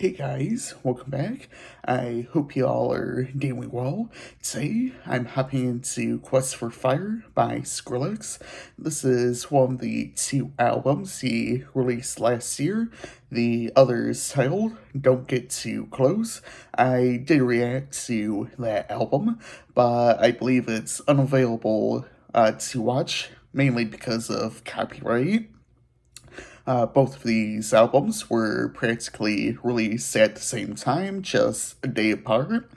Hey guys, welcome back. I hope you all are doing well. Today, I'm hopping into Quest for Fire by Skrillex. This is one of the two albums he released last year. The other is titled Don't Get Too Close. I did react to that album, but I believe it's unavailable to watch, mainly because of copyright. Both of these albums were practically released at the same time, just a day apart.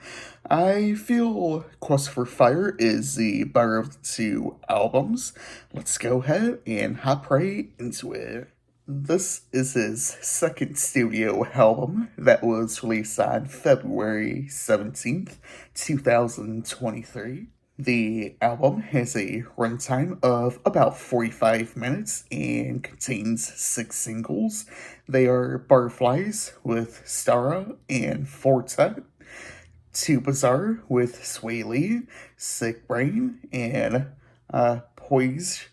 I feel Quest for Fire is the better of the two albums. Let's go ahead and hop right into it. This is his second studio album that was released on February 17th, 2023. The album has a runtime of about 45 minutes and contains 6 singles. They are Butterflies with Stara and Fortet, Too Bizarre with Sway Lee, Sick Brain, and Poise,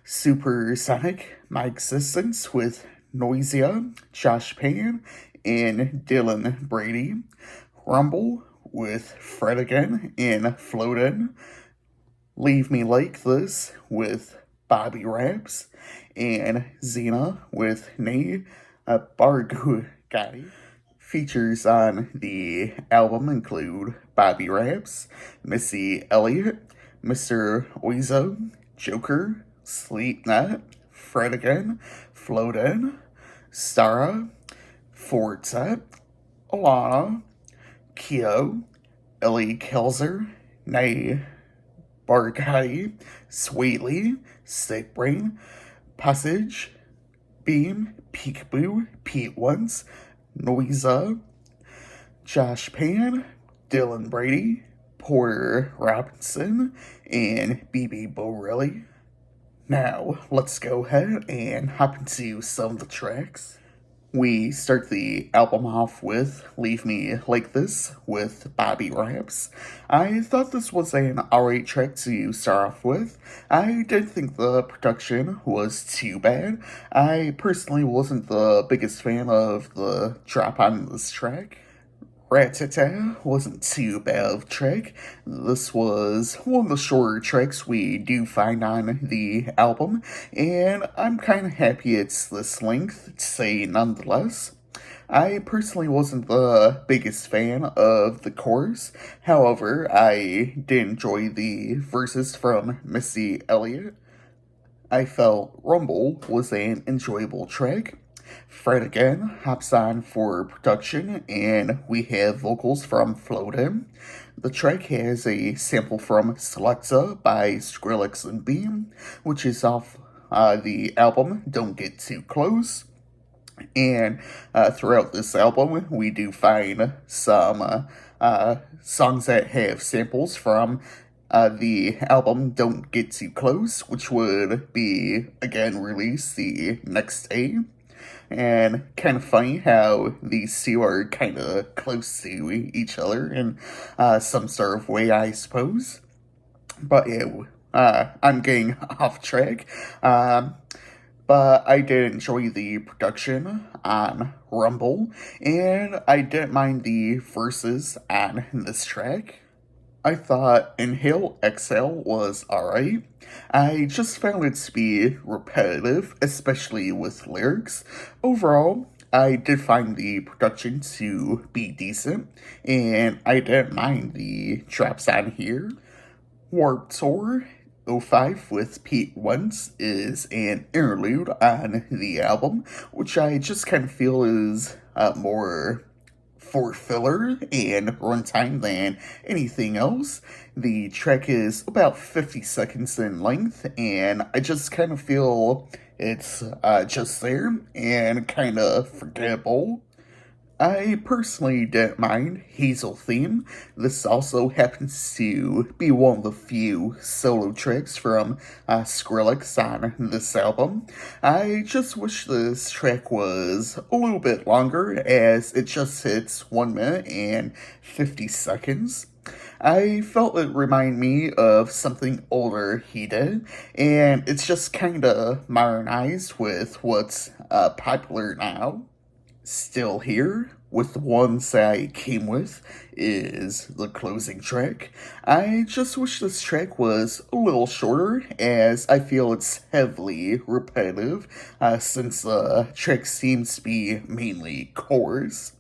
Supersonic, My Existence with Noisia, Josh Payne, and Dylan Brady, Rumble with Fred Again and Floatin', Leave Me Like This with Bobby Raps, and Xena with Nate Barghouti. Features on the album include Bobby Raps, Missy Elliott, Mr. Oizo, Joker, Sleepnet, Fred Again, Floatin', Stara, Fortet, Alana, Kyo, Ellie Kelzer, Nay Barghai, Sweetly, Sick Brain, Passage, Beam, Peekaboo, Pete Once, Noisa, Josh Pan, Dylan Brady, Porter Robinson, and BB Borelli. Now, let's go ahead and hop into some of the tracks. We start the album off with Leave Me Like This with Bobby Raps. I thought this was an alright track to start off with. I didn't think the production was too bad. I personally wasn't the biggest fan of the drop on this track. Ratata wasn't too bad of a track. This was one of the shorter tracks we do find on the album, and I'm kind of happy it's this length, to say nonetheless. I personally wasn't the biggest fan of the chorus, however, I did enjoy the verses from Missy Elliott. I felt Rumble was an enjoyable track. Fred Again hops on for production, and we have vocals from Floatin'. The track has a sample from Selecta by Skrillex and Beam, which is off the album Don't Get Too Close. And throughout this album, we do find some songs that have samples from the album Don't Get Too Close, which would be again released the next day. And kind of funny how these two are kind of close to each other in some sort of way, I suppose. But yeah, I'm getting off track. But I did enjoy the production on Rumble, and I didn't mind the verses on this track. I thought Inhale Exhale was alright. I just found it to be repetitive, especially with lyrics. Overall, I did find the production to be decent, and I didn't mind the drops on here. Warp Tour 05 with Pete Once is an interlude on the album, which I just kind of feel is more for filler and runtime than anything else. The track is about 50 seconds in length, and I just kind of feel it's just there and kind of forgettable. I personally didn't mind Hazel Theme. This also happens to be one of the few solo tracks from Skrillex on this album. I just wish this track was a little bit longer, as it just hits 1 minute and 50 seconds. I felt it reminded me of something older he did, and it's just kind of modernized with what's popular now. Still here with the ones I came with is the closing track. I just wish this track was a little shorter, as I feel it's heavily repetitive, since the track seems to be mainly chorus.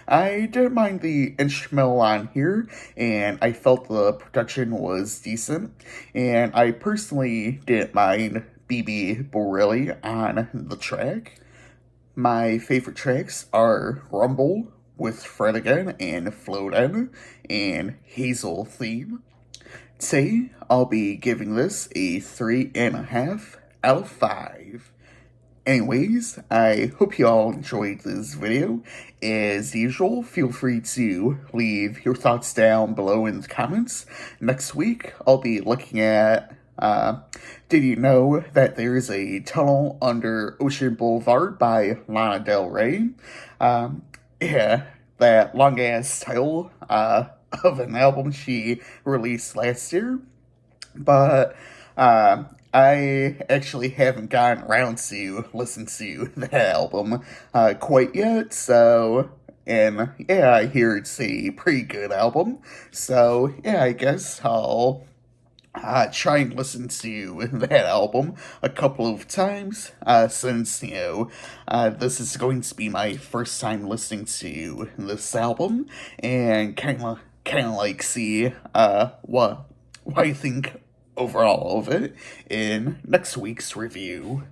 I didn't mind the instrumental on here, and I felt the production was decent, and I personally didn't mind BB Borelli on the track. My favorite tracks are Rumble with Fred Again and Floatin' and Hazel Theme. Today, I'll be giving this a 3.5 out of 5. Anyways, I hope you all enjoyed this video. As usual, feel free to leave your thoughts down below in the comments. Next week, I'll be looking at did you know that there is a tunnel under Ocean Boulevard by Lana Del Rey? Yeah, that long ass title of an album she released last year. But I actually haven't gotten around to listen to that album quite yet, so. And yeah, I hear it's a pretty good album. So yeah, I guess I'll try and listen to that album a couple of times, since, this is going to be my first time listening to this album, and kind of like see, what I think overall of it in next week's review.